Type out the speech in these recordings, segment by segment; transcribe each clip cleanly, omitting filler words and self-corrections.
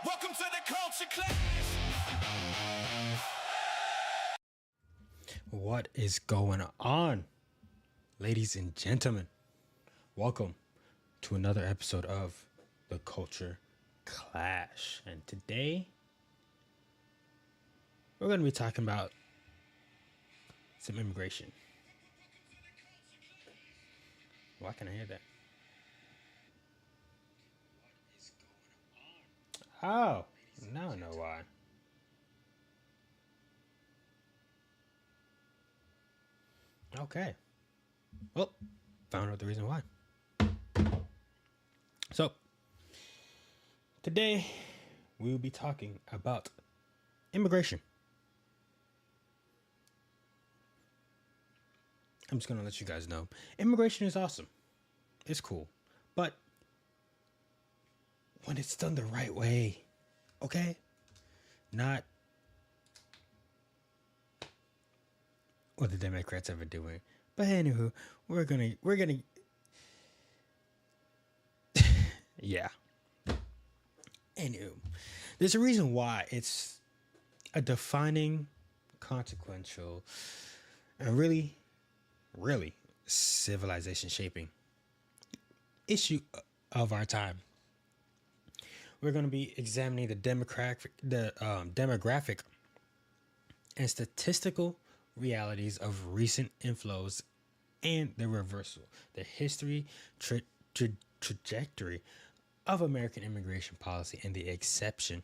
Welcome to the culture class. What is going on, ladies and gentlemen? Welcome to another episode of the Culture Clash. And today, we're going to be talking about some immigration. Why can I hear that? Oh, now I know why. Okay. Well, found out the reason why. So, today we will be talking about immigration. I'm just going to let you guys know. Immigration is awesome. It's cool. But when it's done the right way, okay? Not what the Democrats ever doing. But anywho, we're gonna yeah. Anywho, there's a reason why it's a defining, consequential, and really civilization shaping issue of our time. We're going to be examining the demographic and statistical realities of recent inflows and the reversal, the history, trajectory of American immigration policy, and the exception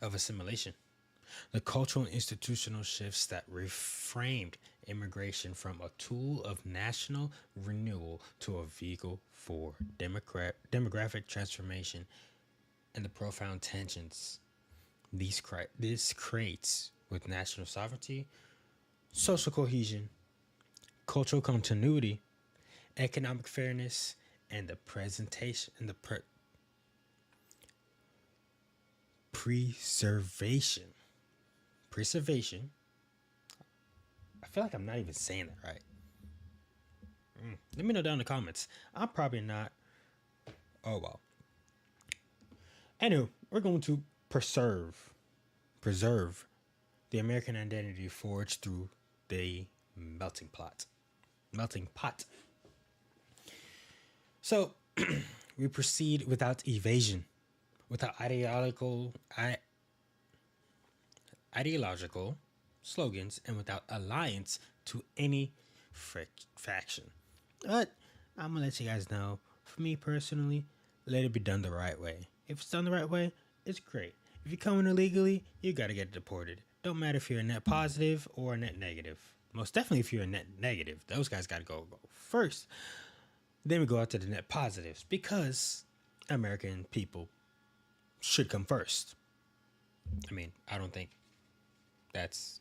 of assimilation. The cultural and institutional shifts that reframed immigration from a tool of national renewal to a vehicle for demographic transformation, and the profound tensions this creates with national sovereignty, social cohesion, cultural continuity, economic fairness, and the preservation. I feel like I'm not even saying that right. Let me know down in the comments. I'm probably not. Oh well. Anyway, we're going to preserve the American identity forged through the melting pot. So we proceed without evasion, without ideological slogans, and without alliance to any faction. But I'm gonna let you guys know, for me personally, let it be done the right way. If it's done the right way, it's great. If you're coming illegally, you gotta get deported. Don't matter if you're a net positive or a net negative. Most definitely if you're a net negative, those guys gotta go first. Then we go out to the net positives, because American people should come first. I mean, I don't think that's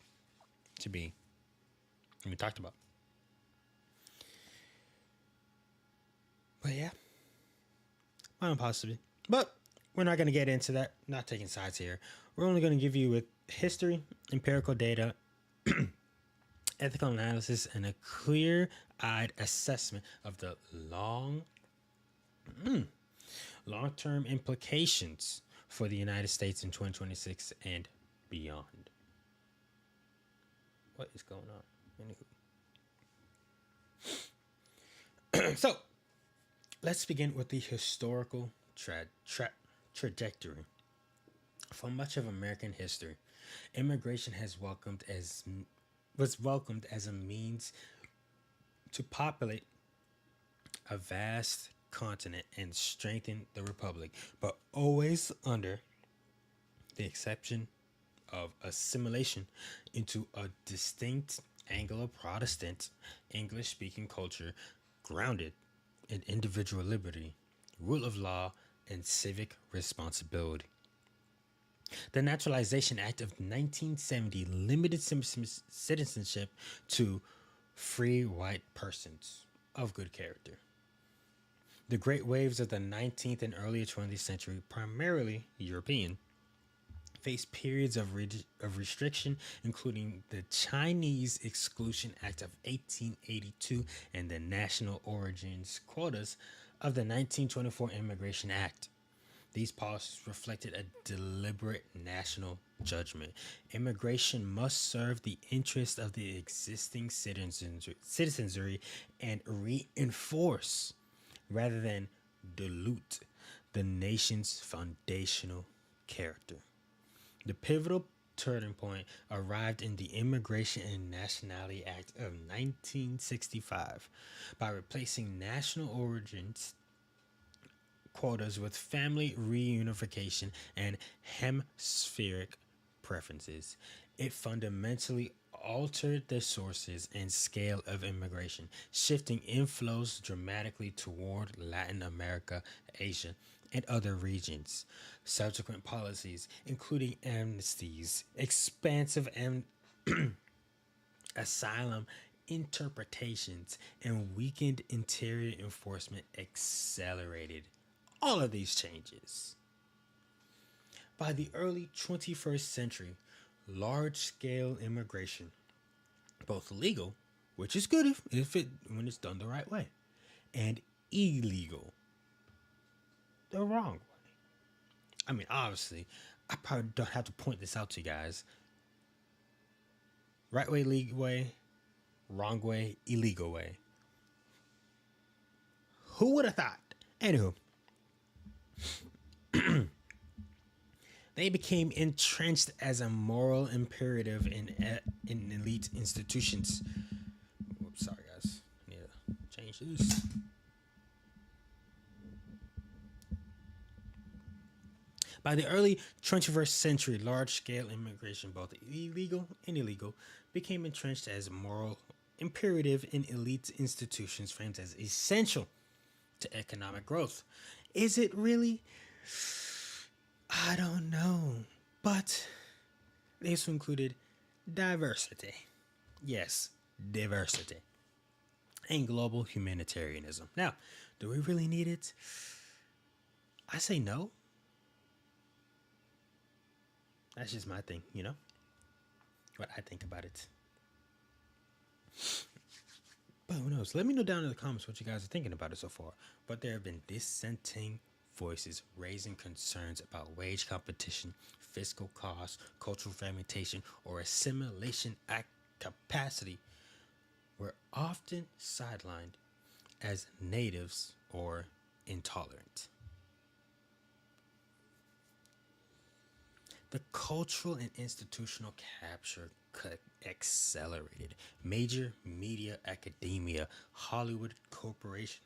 to be talked about. But yeah, possibly. But we're not going to get into that. Not taking sides here. We're only going to give you with history, empirical data, ethical analysis, and a clear-eyed assessment of the long-term implications for the United States in 2026 and beyond. What is going on? Anywho. So, let's begin with the historical trajectory. For much of American history, immigration was welcomed as a means to populate a vast continent and strengthen the republic, but always under the exception of assimilation into a distinct Anglo-Protestant English-speaking culture grounded in individual liberty, rule of law, and civic responsibility. The Naturalization Act of 1970 limited citizenship to free white persons of good character. The great waves of the 19th and early 20th century, primarily European, faced periods of restriction, including the Chinese Exclusion Act of 1882 and the national origins quotas of the 1924 Immigration Act. These policies reflected a deliberate national judgment. Immigration must serve the interests of the existing citizenry and reinforce, rather than dilute, the nation's foundational character. The pivotal turning point arrived in the Immigration and Nationality Act of 1965 by replacing national origins quotas with family reunification and hemispheric preferences. It fundamentally altered the sources and scale of immigration, shifting inflows dramatically toward Latin America, Asia, and other regions. Subsequent policies, including amnesties, expansive asylum interpretations, and weakened interior enforcement, accelerated all of these changes. By the early 21st century, large scale immigration, both legal, which is good if it when it's done the right way, and illegal, the wrong way. I mean, obviously, I probably don't have to point this out to you guys. Right way, legal way, wrong way, illegal way. Who would have thought? Anywho, they became entrenched as a moral imperative in elite institutions. Whoops, sorry guys, I need to change this. By the early 21st century, large-scale immigration, both illegal and illegal, became entrenched as a moral imperative in elite institutions framed as essential to economic growth. Is it really? I don't know. But this included diversity. Yes, diversity. And global humanitarianism. Now, do we really need it? I say no. That's just my thing, what I think about it. But who knows? Let me know down in the comments what you guys are thinking about it so far. But there have been dissenting voices raising concerns about wage competition, fiscal costs, cultural fragmentation, or assimilation at capacity were often sidelined as natives or intolerant. The cultural and institutional capture accelerated. Major media, academia, Hollywood corporation,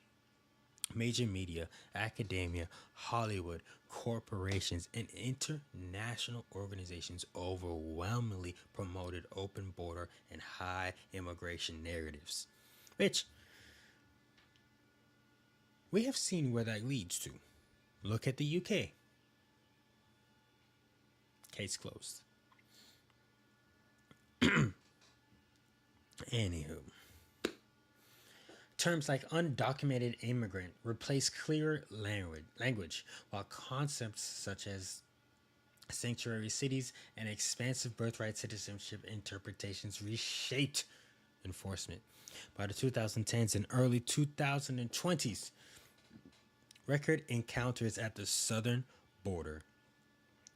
major media, academia, Hollywood corporations, and international organizations overwhelmingly promoted open border and high immigration narratives, which we have seen where that leads to. Look at the UK. Case closed. Anywho, terms like undocumented immigrant replace clearer language, while concepts such as sanctuary cities and expansive birthright citizenship interpretations reshaped enforcement. By the 2010s and early 2020s, record encounters at the southern border,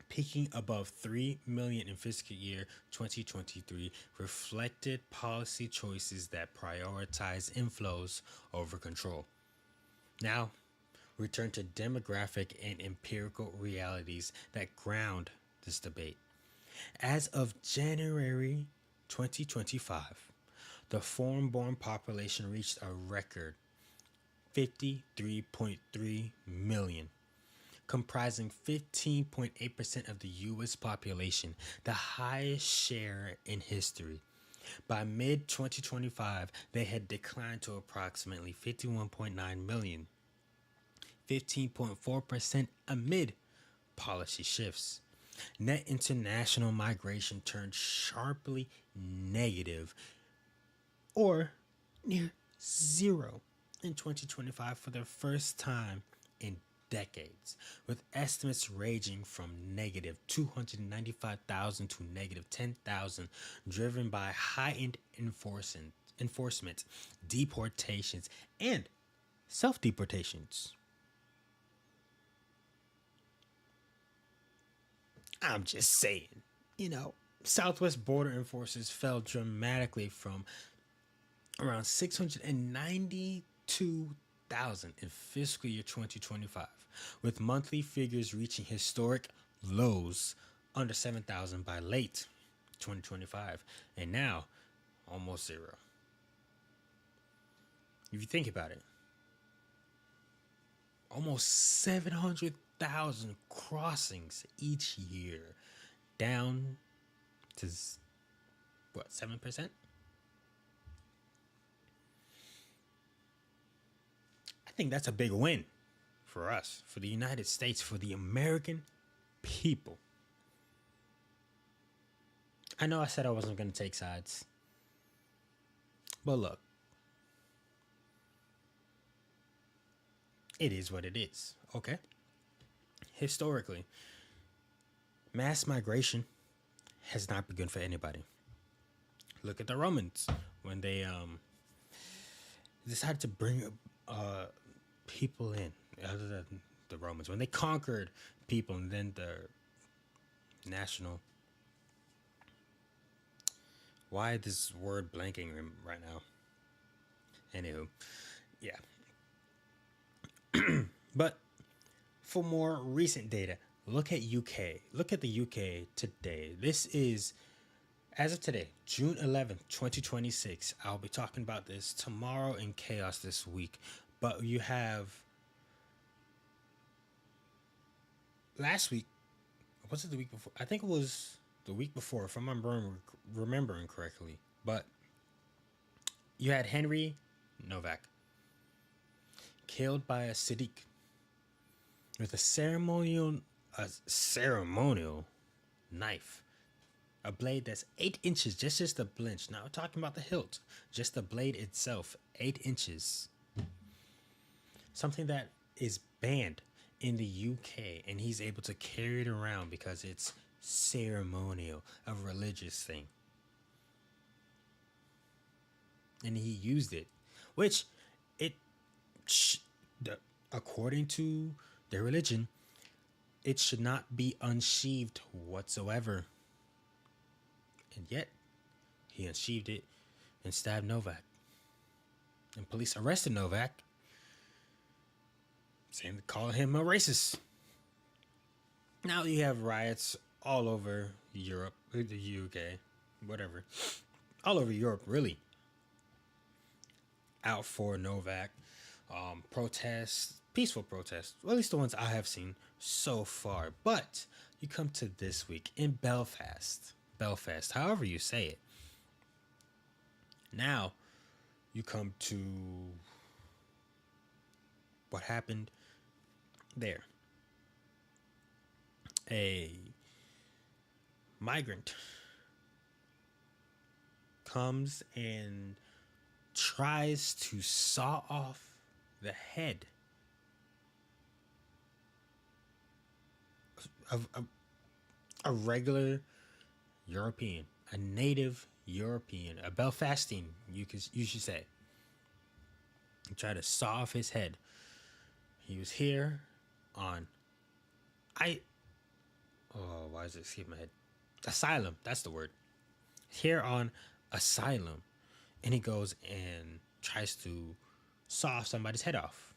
peaking above 3 million in fiscal year 2023, reflected policy choices that prioritize inflows over control. Now, return to demographic and empirical realities that ground this debate. As of January 2025, the foreign-born population reached a record 53.3 million, comprising 15.8% of the U.S. population, the highest share in history. By mid-2025, they had declined to approximately 51.9 million, 15.4% amid policy shifts. Net international migration turned sharply negative, or near zero, in 2025 for the first time in decades, with estimates ranging from negative 295,000 to negative 10,000, driven by heightened enforcement, deportations, and self-deportations. I'm just saying, you know, Southwest border enforcers fell dramatically from around 692,000 in fiscal year 2025, with monthly figures reaching historic lows under 7,000 by late 2025, and now almost zero. If you think about it, almost 700,000 crossings each year, down to what, 7%? I think that's a big win for us, for the United States, for the American people. I know I said I wasn't going to take sides, but look, it is what it is, okay? Historically, mass migration has not been good for anybody. Look at the Romans when they decided to bring uh, people in, other than the Romans, when they conquered people, and then the national. Why this word blanking right now? Anywho, yeah. But for more recent data, look at UK. Look at the UK today. This is, as of today, June 11th, 2026. I'll be talking about this tomorrow in Chaos this week. But you have last week, was it the week before? I think it was the week before, if I'm remembering correctly. But you had Henry Novak killed by a Sadiq with a ceremonial knife, a blade that's 8 inches, just the blinch. Now we're talking about the hilt, just the blade itself, 8 inches. Something that is banned in the UK, and he's able to carry it around because it's ceremonial, a religious thing. And he used it, which it, according to their religion, it should not be unsheathed whatsoever. And yet, he unsheathed it and stabbed Novak. And police arrested Novak, saying, calling him a racist. Now you have riots all over Europe, the UK, whatever, all over Europe, really, out for Novak. Protests, peaceful protests, well, at least the ones I have seen so far. But you come to this week in Belfast, however you say it. Now you come to what happened there. A migrant comes and tries to saw off the head of a regular European, a native European, a Belfastian, you should say. He tried to saw off his head. He was here on why does it escape my head? Asylum, that's the word. Here on asylum, and he goes and tries to saw off somebody's head off.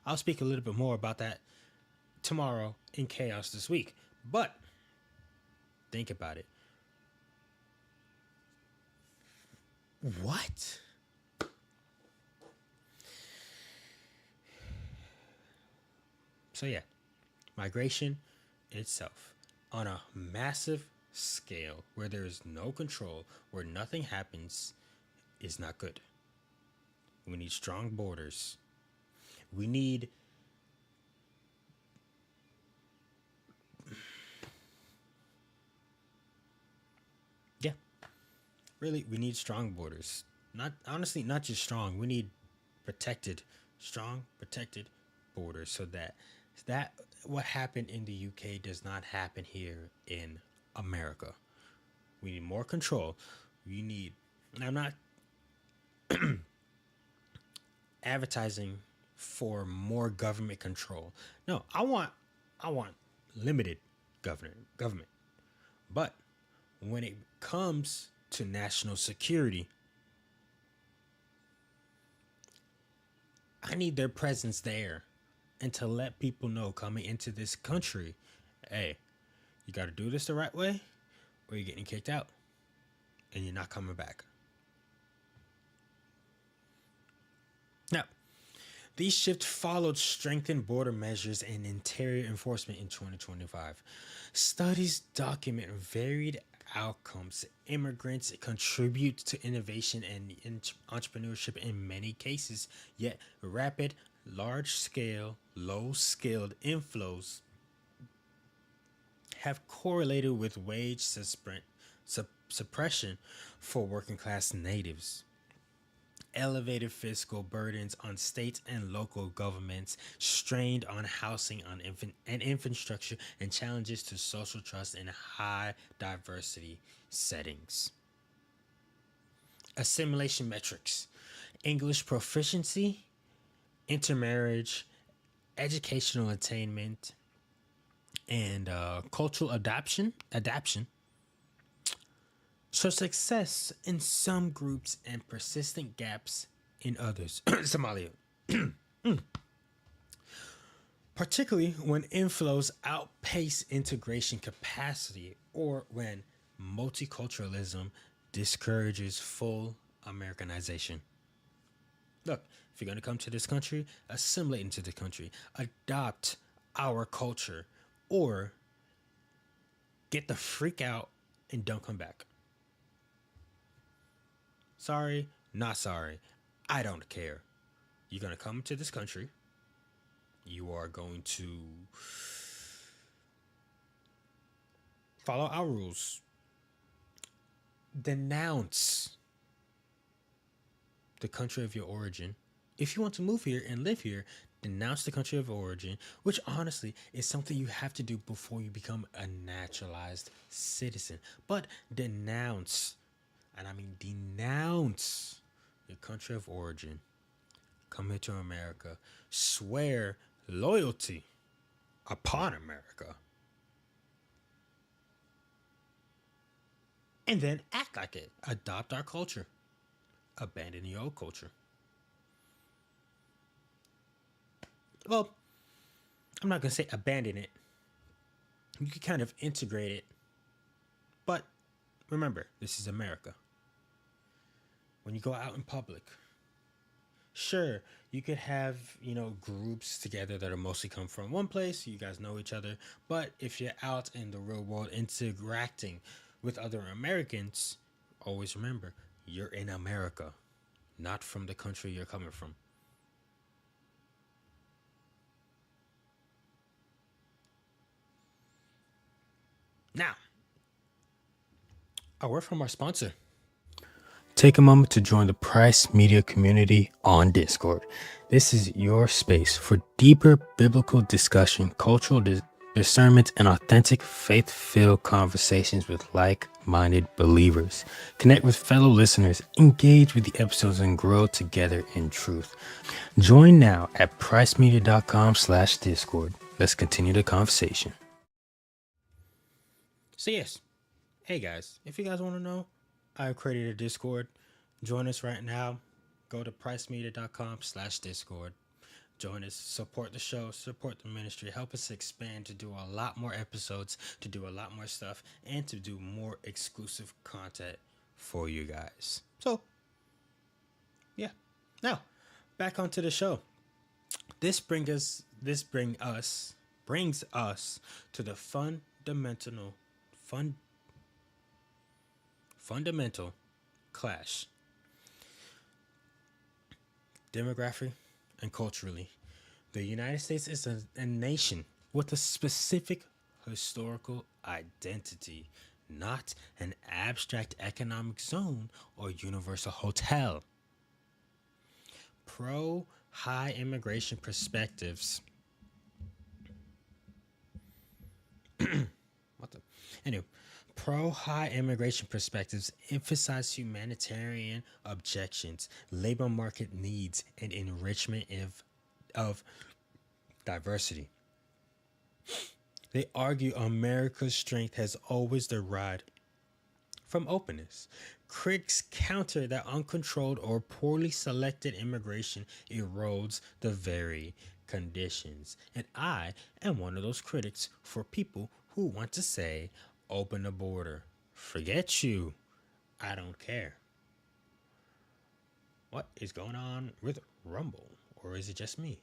I'll speak a little bit more about that tomorrow in Chaos this week. But think about it. What? So yeah, migration itself on a massive scale where there is no control, where nothing happens, is not good. We need strong borders. We need yeah, really, we need strong borders. Not honestly, not just strong. We need strong, protected borders so that what happened in the UK does not happen here in America. We need more control. We need, and I'm not advertising for more government control. No, I want limited. government. But when it comes to national security, I need their presence there and to let people know coming into this country, hey, you got to do this the right way or you're getting kicked out and you're not coming back. Now, these shifts followed strengthened border measures and interior enforcement in 2025. Studies document varied outcomes. Immigrants contribute to innovation and entrepreneurship in many cases, yet rapid, large scale, low skilled inflows have correlated with wage suppression for working class natives. Elevated fiscal burdens on states and local governments, strained on housing and infrastructure, and challenges to social trust in high diversity settings. Assimilation metrics: English proficiency, intermarriage, educational attainment, and cultural adaption. So success in some groups and persistent gaps in others. Somalia. Particularly when inflows outpace integration capacity or when multiculturalism discourages full Americanization. Look, if you're going to come to this country, assimilate into the country, adopt our culture, or get the freak out and don't come back. Sorry, not sorry. I don't care. You're going to come to this country. You are going to follow our rules. Denounce the country of your origin. If you want to move here and live here, denounce the country of origin, which honestly is something you have to do before you become a naturalized citizen. But denounce, and I mean denounce, your country of origin. Come here to America. Swear loyalty upon America. And then act like it. Adopt our culture. Abandon your old culture. Well, I'm not going to say abandon it. You can kind of integrate it. But remember, this is America. When you go out in public, sure, you could have, groups together that are mostly come from one place. You guys know each other. But if you're out in the real world interacting with other Americans, always remember, you're in America, not from the country you're coming from. Now, a word from our sponsor. Take a moment to join the Price Media community on Discord. This is your space for deeper biblical discussion, cultural discernment, and authentic faith-filled conversations with like-minded believers. Connect with fellow listeners, engage with the episodes, and grow together in truth. Join now at pricemedia.com/Discord. Let's continue the conversation. So yes, hey guys, if you guys want to know, I've created a Discord. Join us right now. Go to pricemedia.com/Discord. Join us, support the show, support the ministry, help us expand to do a lot more episodes, to do a lot more stuff, and to do more exclusive content for you guys. So, yeah. Now, back onto the show. This brings us to the fundamental clash. Demographically and culturally, the United States is a nation with a specific historical identity, not an abstract economic zone or universal hotel. Pro high immigration perspectives. Anyway, pro-high immigration perspectives emphasize humanitarian objections, labor market needs, and enrichment of diversity. They argue America's strength has always derived from openness. Critics counter that uncontrolled or poorly selected immigration erodes the very conditions. And I am one of those critics for people who want to say, open the border. Forget you. I don't care. What is going on with Rumble? Or is it just me?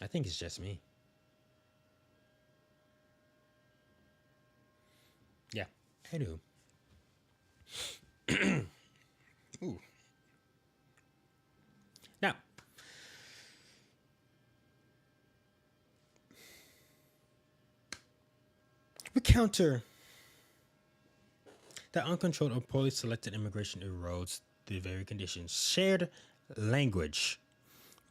I think it's just me. Yeah. Anywho. Ooh. Now, we counter that uncontrolled or poorly selected immigration erodes the very conditions. Shared language,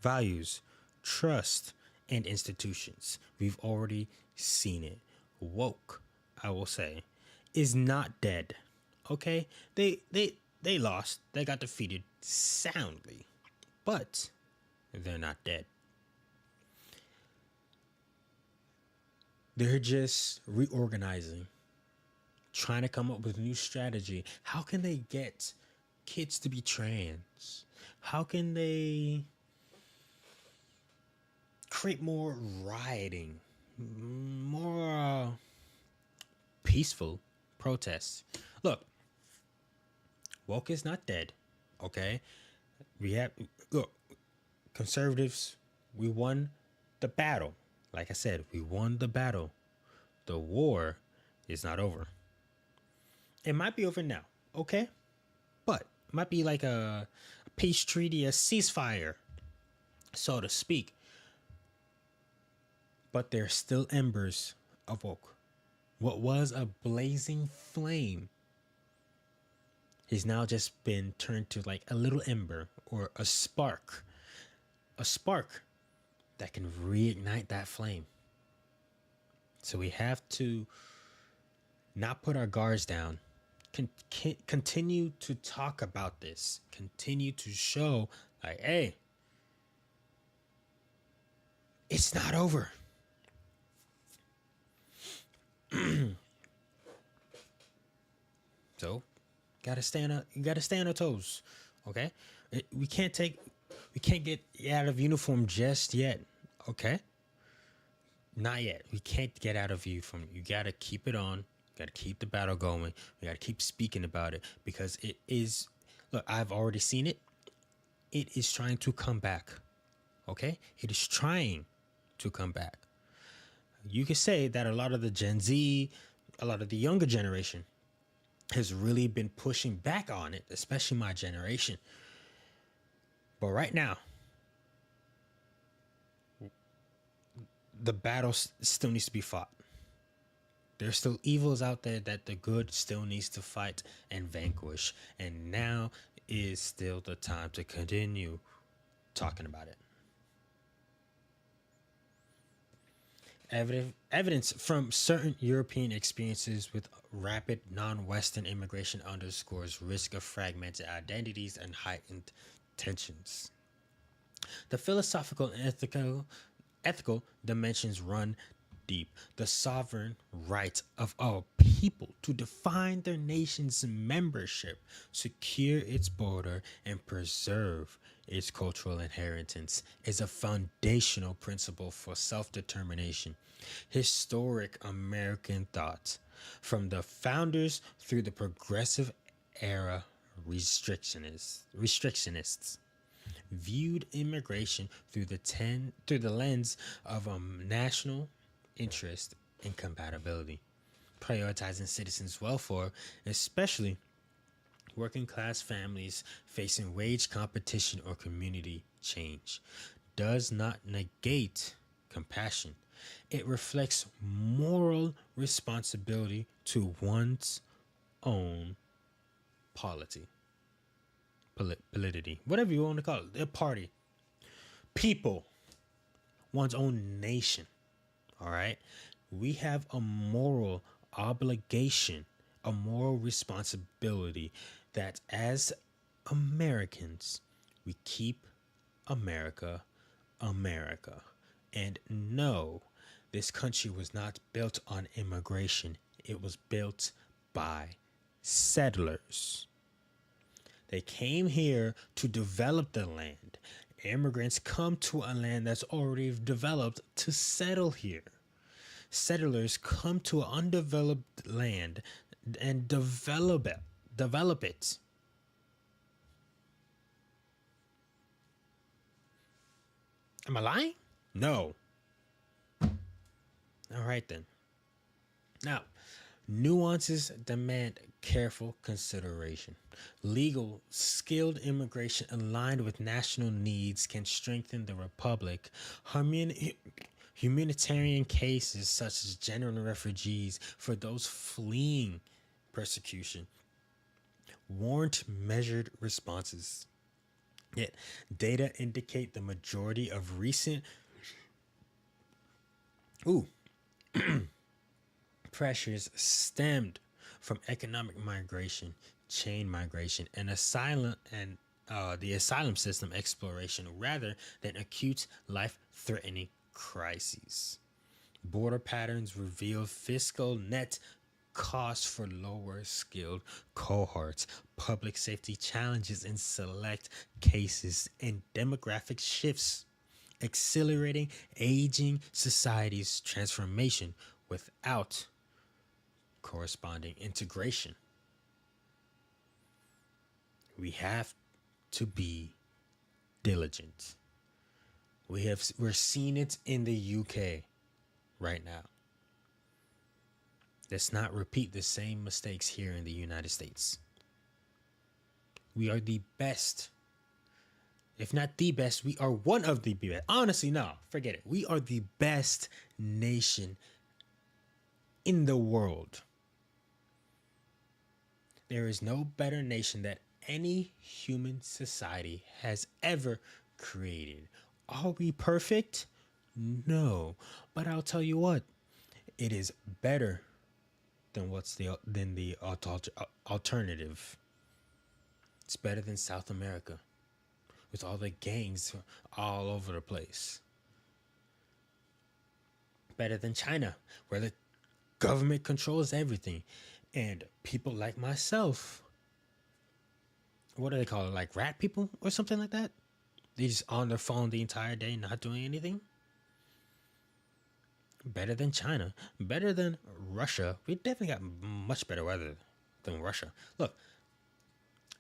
values, trust, and institutions. We've already seen it. Woke, I will say, is not dead. Okay? They lost. They got defeated soundly. But they're not dead. They're just reorganizing, trying to come up with a new strategy. How can they get kids to be trans? How can they create more rioting, more peaceful protests? Look, woke is not dead. Okay, we have look conservatives. We won the battle. Like I said, we won the battle. The war is not over. It might be over now, okay? But it might be like a peace treaty, a ceasefire, so to speak. But there's still embers of woke. What was a blazing flame has now just been turned to like a little ember or a spark. A spark that can reignite that flame. So we have to not put our guards down. Continue to talk about this. Continue to show, like, hey, it's not over. So, you gotta stay on our toes. Okay, we can't get out of uniform just yet. Okay, not yet. We can't get out of uniform. You gotta keep it on. You gotta keep the battle going. We gotta keep speaking about it because it is. Look, I've already seen it. It is trying to come back. Okay, it is trying to come back. You could say that a lot of the Gen Z, a lot of the younger generation, has really been pushing back on it, especially my generation. But right now, the battle still needs to be fought. There's still evils out there that the good still needs to fight and vanquish. And now is still the time to continue talking about it. Evidence from certain European experiences with rapid non-Western immigration underscores risk of fragmented identities and heightened tensions. The philosophical and ethical dimensions run deep. The sovereign right of all people to define their nation's membership, secure its border, and preserve its cultural inheritance is a foundational principle for self-determination. Historic American thought, from the founders through the progressive era restrictionists, viewed immigration through the lens of national interest and compatibility, prioritizing citizens' welfare, especially working class families facing wage competition or community change, does not negate compassion. It reflects moral responsibility to one's own polity, politicity, whatever you want to call it, their party, people, one's own nation. All right, we have a moral obligation, a moral responsibility that as Americans, we keep America, America. And no, this country was not built on immigration, it was built by settlers. They came here to develop the land. Immigrants come to a land that's already developed to settle here. Settlers come to an undeveloped land and develop it. Develop it. Am I lying? No. All right then. Now, nuances demand careful consideration. Legal, skilled immigration aligned with national needs can strengthen the republic. Humanitarian cases such as genuine refugees for those fleeing persecution warrant measured responses. Yet, data indicate the majority of recent ooh, pressures stemmed from economic migration, chain migration, and the asylum system exploration rather than acute life-threatening crises. Border patterns reveal fiscal net costs for lower skilled cohorts, public safety challenges in select cases, and demographic shifts, accelerating aging society's transformation without corresponding integration. We have to be diligent. We're seeing it in the UK right now. Let's not repeat the same mistakes here in the United States. We are the best. If not the best, we are one of the best. Honestly, no, forget it. We are the best nation in the world. There is no better nation that any human society has ever created. Are we perfect? No. But I'll tell you what, it is better than the alternative. It's better than South America with all the gangs all over the place. Better than China, where the government controls everything. And people like myself, what do they call it? Like rat people or something like that? They just on their phone the entire day, not doing anything. Better than China. Better than Russia. We definitely got much better weather than Russia. Look,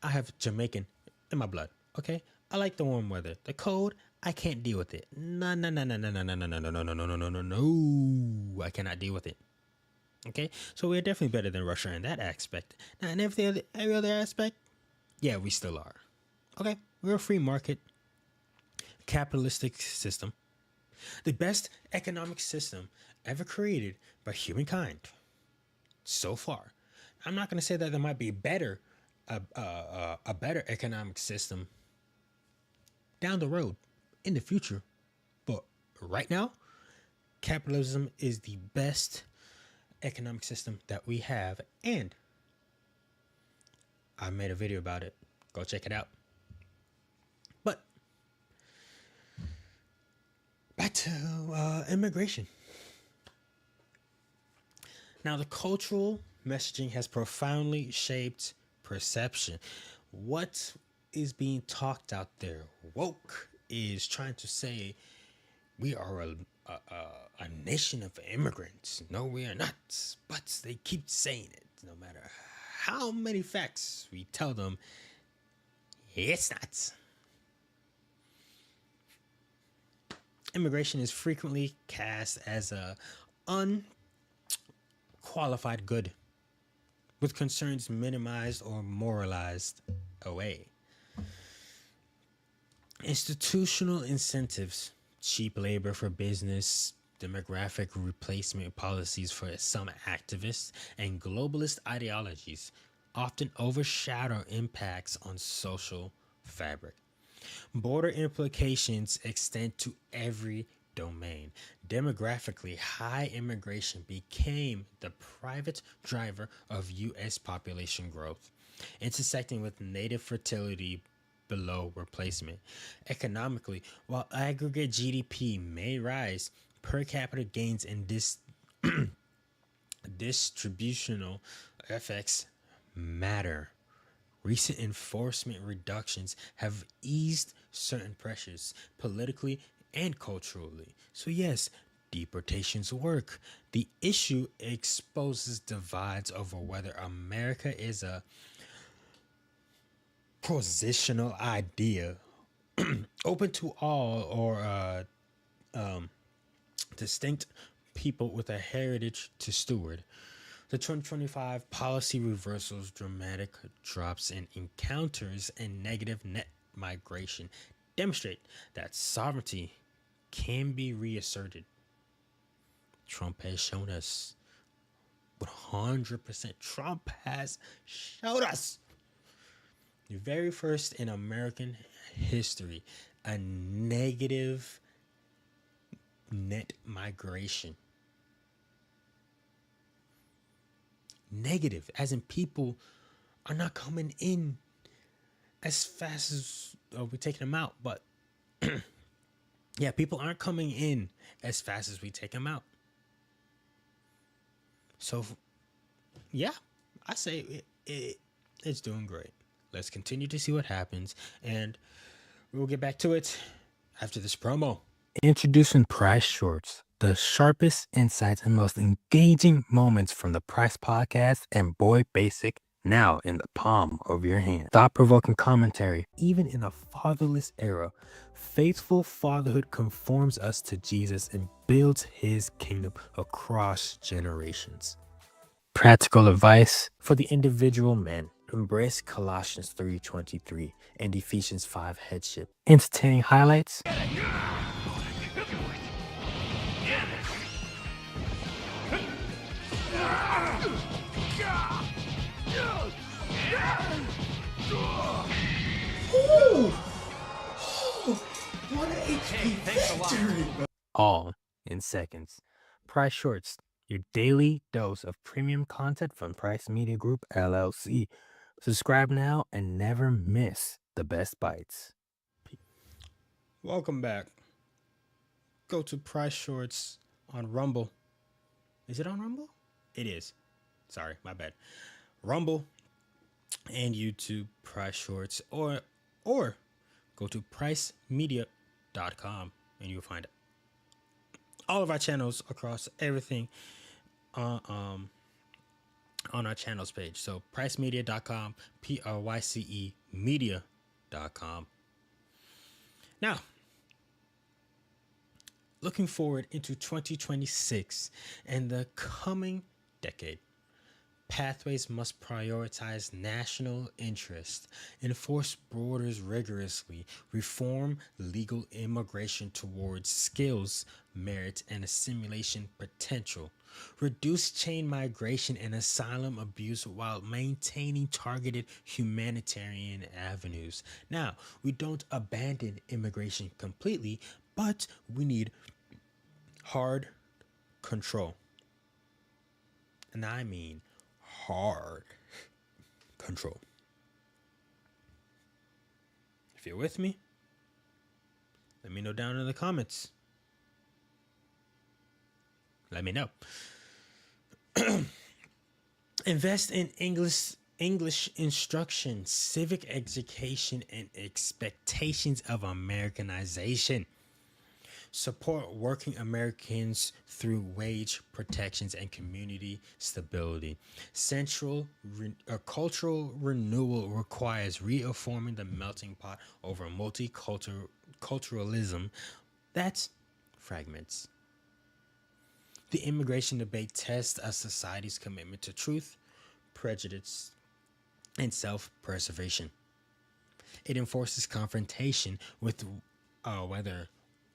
I have Jamaican in my blood, okay? I like the warm weather. The cold, I can't deal with it. No, no, no, no, no, no, no, no, no, no, no, no, no, no, no, no. I cannot deal with it. Okay, so we're definitely better than Russia in that aspect. Now, in every other aspect, yeah, we still are. Okay, we're a free market, capitalistic system, the best economic system ever created by humankind. So far, I'm not going to say that there might be a better economic system down the road in the future, but right now, capitalism is the best economic system that we have, and I made a video about it. Go check it out. But back to immigration. Now, the cultural messaging has profoundly shaped perception. What is being talked out there? Woke is trying to say we are a nation of immigrants. No, we are not. But they keep saying it no matter how many facts we tell them. It's not. Immigration is frequently cast as a unqualified good, with concerns minimized or moralized away. Institutional incentives, cheap labor for business, demographic replacement policies for some activists, and globalist ideologies often overshadow impacts on social fabric. Border implications extend to every domain. Demographically, high immigration became the private driver of U.S. population growth, intersecting with native fertility below replacement. Economically, while aggregate GDP may rise, per capita gains and distributional effects matter. Recent enforcement reductions have eased certain pressures politically and culturally. So, yes, deportations work. The issue exposes divides over whether America is a positional idea open to all or distinct people with a heritage to steward. The 2025 policy reversals, dramatic drops in encounters, and negative net migration demonstrate that sovereignty can be reasserted. Trump has shown us 100%. Trump has showed us the very first in American history a negative net migration. Negative, as in people are not coming in as fast as we're taking them out. But yeah, people aren't coming in as fast as we take them out. So yeah, I say it's doing great. Let's continue to see what happens, and we'll get back to it after this promo. Introducing Price Shorts, the sharpest insights and most engaging moments from the Price podcast and Boy Basic, now in the palm of your hand. Thought-provoking commentary. Even in a fatherless era, faithful fatherhood conforms us to Jesus and builds his kingdom across generations. Practical advice for the individual man. Embrace Colossians 3:23 and Ephesians 5 headship. Entertaining highlights. What a victory! All in seconds. Price Shorts, your daily dose of premium content from Price Media Group LLC. Subscribe now and never miss the best bites. Welcome back. Go to Price Shorts on Rumble. Is it on Rumble? It is. Sorry, my bad. Rumble and YouTube Price Shorts, or go to pricemedia.com and you'll find all of our channels across everything on our channels page. So pricemedia.com, PRYCE media.com. Now, looking forward into 2026 and the coming decade, pathways must prioritize national interest, enforce borders rigorously, reform legal immigration towards skills, merit, and assimilation potential, reduce chain migration and asylum abuse while maintaining targeted humanitarian avenues. Now, we don't abandon immigration completely, but we need hard control. And I mean hard control. If you're with me, let me know down in the comments. Let me know. Invest in English instruction, civic education, and expectations of Americanization. Support working Americans through wage protections and community stability. Cultural renewal requires reforming the melting pot over multiculturalism that fragments. The immigration debate tests a society's commitment to truth, prejudice, and self-preservation. It enforces confrontation with whether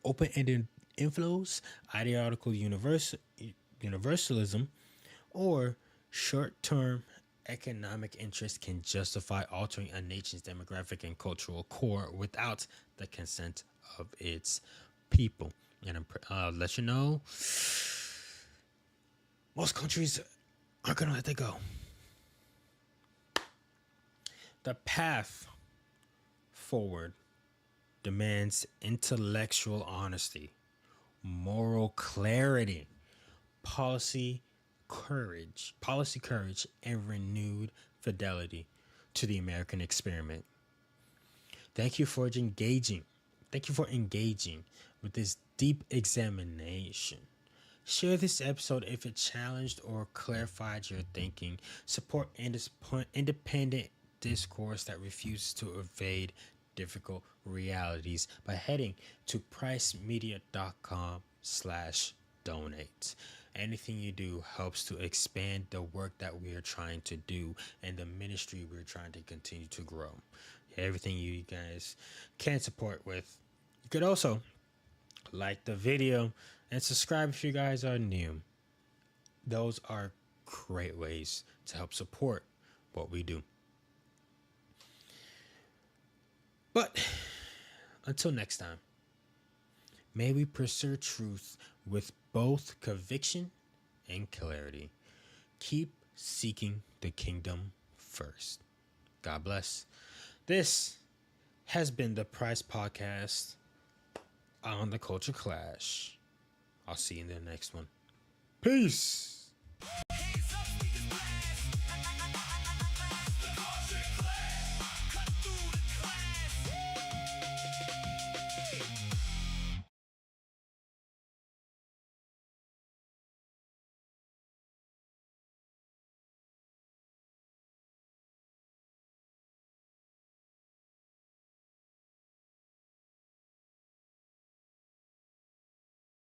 open-ended inflows, ideological universalism, or short-term economic interest can justify altering a nation's demographic and cultural core without the consent of its people. And I'll let you know, most countries aren't going to let that go. The path forward demands intellectual honesty, moral clarity, policy courage, and renewed fidelity to the American experiment. Thank you for engaging. Thank you for engaging with this deep examination. Share this episode if it challenged or clarified your thinking. Support independent discourse that refuses to evade difficult realities by heading to pricemedia.com/donate. Anything you do helps to expand the work that we are trying to do and the ministry we're trying to continue to grow. Everything you guys can support with. You could also like the video and subscribe if you guys are new. Those are great ways to help support what we do. But until next time, may we pursue truth with both conviction and clarity. Keep seeking the kingdom first. God bless. This has been the Price Podcast on the Culture Clash. I'll see you in the next one. Peace.